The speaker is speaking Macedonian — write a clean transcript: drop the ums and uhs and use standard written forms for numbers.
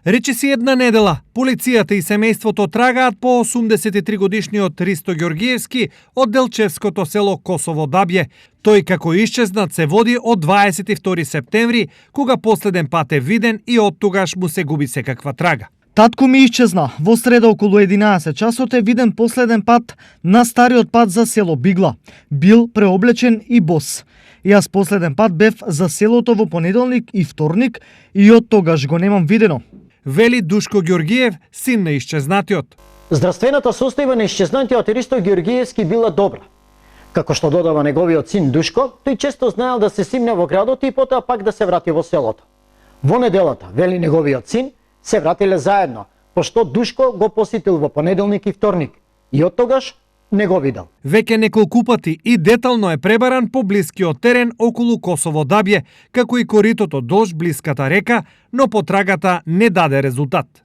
Речиси една недела, полицијата и семејството трагаат по 83-годишниот Ристо Ѓоргиевски од Делчевското село Косово Дабје. Тој како исчезнат се води од 22 септември, кога последен пат е виден и од тогаш му се губи секаква трага. Татко ми исчезна. Во среда околу 11 часот е виден последен пат на стариот пат за село Бигла. Бил преоблечен и бос. Јас последен пат бев за селото во понеделник и вторник и од тогаш го немам видено. Вели Душко Ѓоргиев, син на исчезнатиот. Здравствената состојба на исчезнатиот Ристо Ѓоргиевски била добра. Како што додава неговиот син Душко, тој често знаел да се симне во градот и потоа пак да се врати во селото. Во неделата, вели неговиот син, се вратиле заедно, пошто Душко го посетил во понеделник и вторник и од тогаш не го видел. Веќе неколку пати и детално е пребаран по блискиот терен околу Косово Дабје, како и коритото долж блиската река, но потрагата не даде резултат.